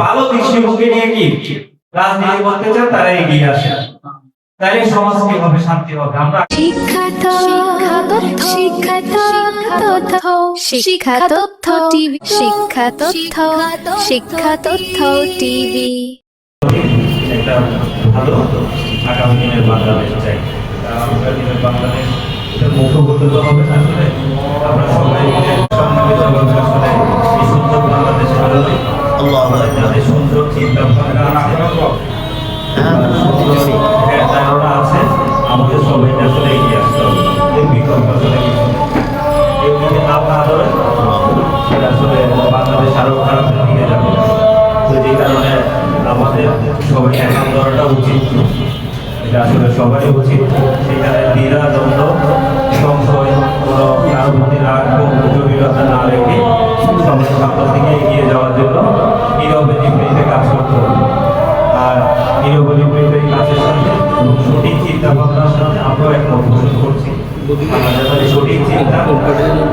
ভালো দৃষ্টিভঙ্গি নিয়ে কি রাজনীতি করতে চান তারা এগিয়ে আসে, তাহলে সমাজ কিভাবে শান্তি হবে। আমরা একটা ভালো আগামী দিনের বাংলাদেশ চাই। আগামী দিনের বাংলাদেশ মুখ করতে হবে আসলে আমরা সবাই মিলে সম্মিলিতভাবে আসলে এই সুন্দর বাংলাদেশ গড়ে আমাদের যাদের সুন্দর চিন্তা ভাবনা আছে আমাদের সবাইকে আসলে এগিয়ে আসতে হবে। এর বিকল্প আসলে এগুলি না পারে সেটা আসলে বাংলাদেশ আরো খারাপের দিকে যাবে। তো যে কারণে আমাদের সবাই একাম করাটা উচিত, এটা আসলে সবারই উচিত। সেখানে দ্বিধা দ্বন্দ্ব সংশয় কোনো কারো প্রতি রাগ জটিলতা না রেখে সবাই সামনের দিকে এগিয়ে যাওয়ার জন্য নীরবে নিবৃত্তে কাজ করতে হবে। আর নীরবে নিবৃত্তে কাজের সাথে সঠিক চিন্তা ভাবনার সাথে আমরাও একমত পোষণ করছি। আমাদের সঠিক চিন্তা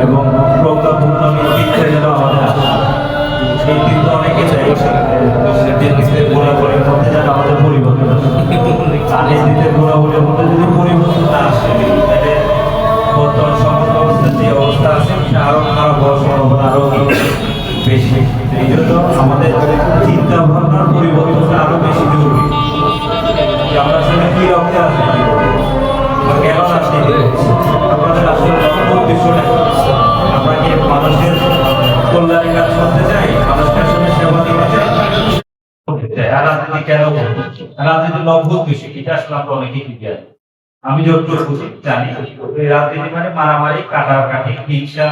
এবং প্রজ্ঞাপূর্ণ নেতৃত্বে যেন আমাদের আসে। নেতৃত্ব অনেকে চাই নেতৃত্বের গুণাবলীর মধ্যে যেন আমাদের পরিবর্তন আসে। নেতৃত্বের গুণাবলীর মধ্যে যদি পরিবর্তন না আসে তাহলে বর্তমান সমাজ ব্যবস্থার যে অবস্থা আছে সেটা আরো খারাপ হওয়ার সম্ভাবনা আরো বেশি। এই জন্য আমাদের চিন্তা ভাবনার পরিবর্তনটা আরো বেশি জরুরি। আমরা আসলে কি রক্তে রাজনীতি করবো বা কেন রাজনীতি করছি, আমাদের আসলে উদ্দেশ্যটা আমরা কি মানুষের কল্যাণে কাজ করতে চাই, মানুষকে আসলে সেবা দিতে চাই। রাজনীতি কেন রাজনীতির লক্ষ্য উদ্দেশ্য এটা আসলে আমরা অনেকেই শিখে আছি। আমি যতটুকু জানি রাজনীতি মানে মারামারি কাটাকাটি হিংসা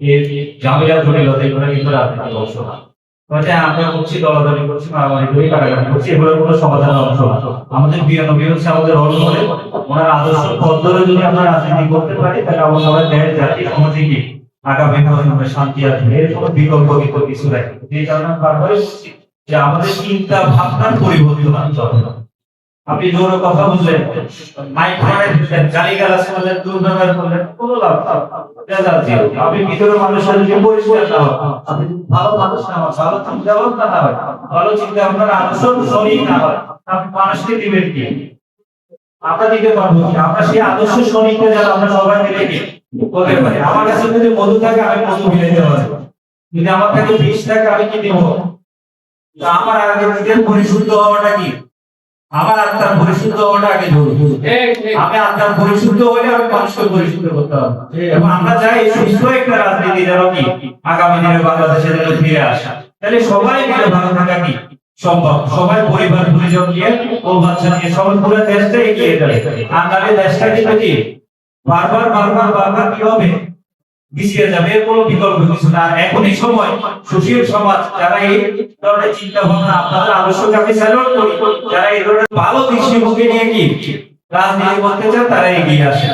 এর ঝামেলা জটিলতা এগুলো কিন্তু রাজনীতির অংশ না। আমরা করছি দলাদলি করছি মারামারি করি কাটাকাটি করছি এগুলোর কোনো সমাধানের অংশ না। আমাদের বিএনপি হচ্ছে আমাদের রোল মডেল। ওনার আদর্শ পথ ধরে যদি আমরা রাজনীতি করতে পারি তাহলে আমরা দেশ জাতি সমাজে কি আগামী দিনে শান্তি আসবে, এর কোনো বিকল্প কিছু নাই। যে কারণে বারবার বলছি যে আমাদের চিন্তা ভাবনার পরিবর্তন আনতে হবে। আপনি জোরে কথা বললেন, মাইক ধরে দিলেন, গালিগালাজ করলেন, দুর্ব্যবহার করলেন, কোনো লাভ নেই। আপনি ভিতরে মানুষের যদি পরিষ্কার না হয়, আপনি ভালো মানুষ না হয়, ভালো চিন্তা ভাবনা না হয়, ভালো চিন্তা ভাবনার আদর্শ শরীর না হয়, আপনি মানুষকে দিবেন কি? আমরা দিতে পারবো কি? আমরা সেই আদর্শ শরীরকে যারা আমরা সবাই মিলে কি করতে পারি। আমার কাছে যদি মধু থাকে আমি মধু মিলাইতে পারবো, যদি আমার কাছে বিষ থাকে আমি কি দেবো? আমার আগে নিজের পরিশুদ্ধ হওয়াটা কি, আমার আত্মার পরিশুদ্ধ হওয়াটা আগে জরুরি। আমি আত্মার পরিশুদ্ধ হলে আমি মানুষকে পরিশুদ্ধ করতে হবে। এবং আমরা চাই সুস্থ একটা রাজনীতি যেন কি আগামী দিনে বাংলাদেশে যেন ফিরে আসা। তাহলে সবাই মিলে ভালো থাকা কি সম্ভব। সবাই পরিবার পরিজন নিয়ে ও বাচ্চা নিয়ে সবাই পুরো দেশটা এগিয়ে যাবে। আর নাহলে দেশটা কিন্তু কি বারবার কি হবে, পিছিয়ে যাবে। এর কোনো বিকল্প কিছু না। এখনই সময় সুশীল সমাজ যারা এই ধরনের চিন্তা ভাবনা আপনাদের আদর্শকে আমি স্যালুট করি, যারা এই ধরনের ভালো দৃষ্টিভঙ্গি নিয়ে কি রাজনীতি করতে চান তারা এগিয়ে আসে,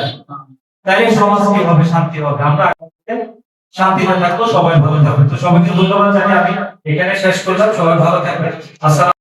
তাহলে সমাজ কিভাবে শান্তি হবে। আমরা শান্তিতে থাকবো, সবাই ভালো থাকবে। তো সবাইকে ধন্যবাদ জানিয়ে আমি এখানে শেষ করলাম। সবাই ভালো থাকবে। আসসালাম।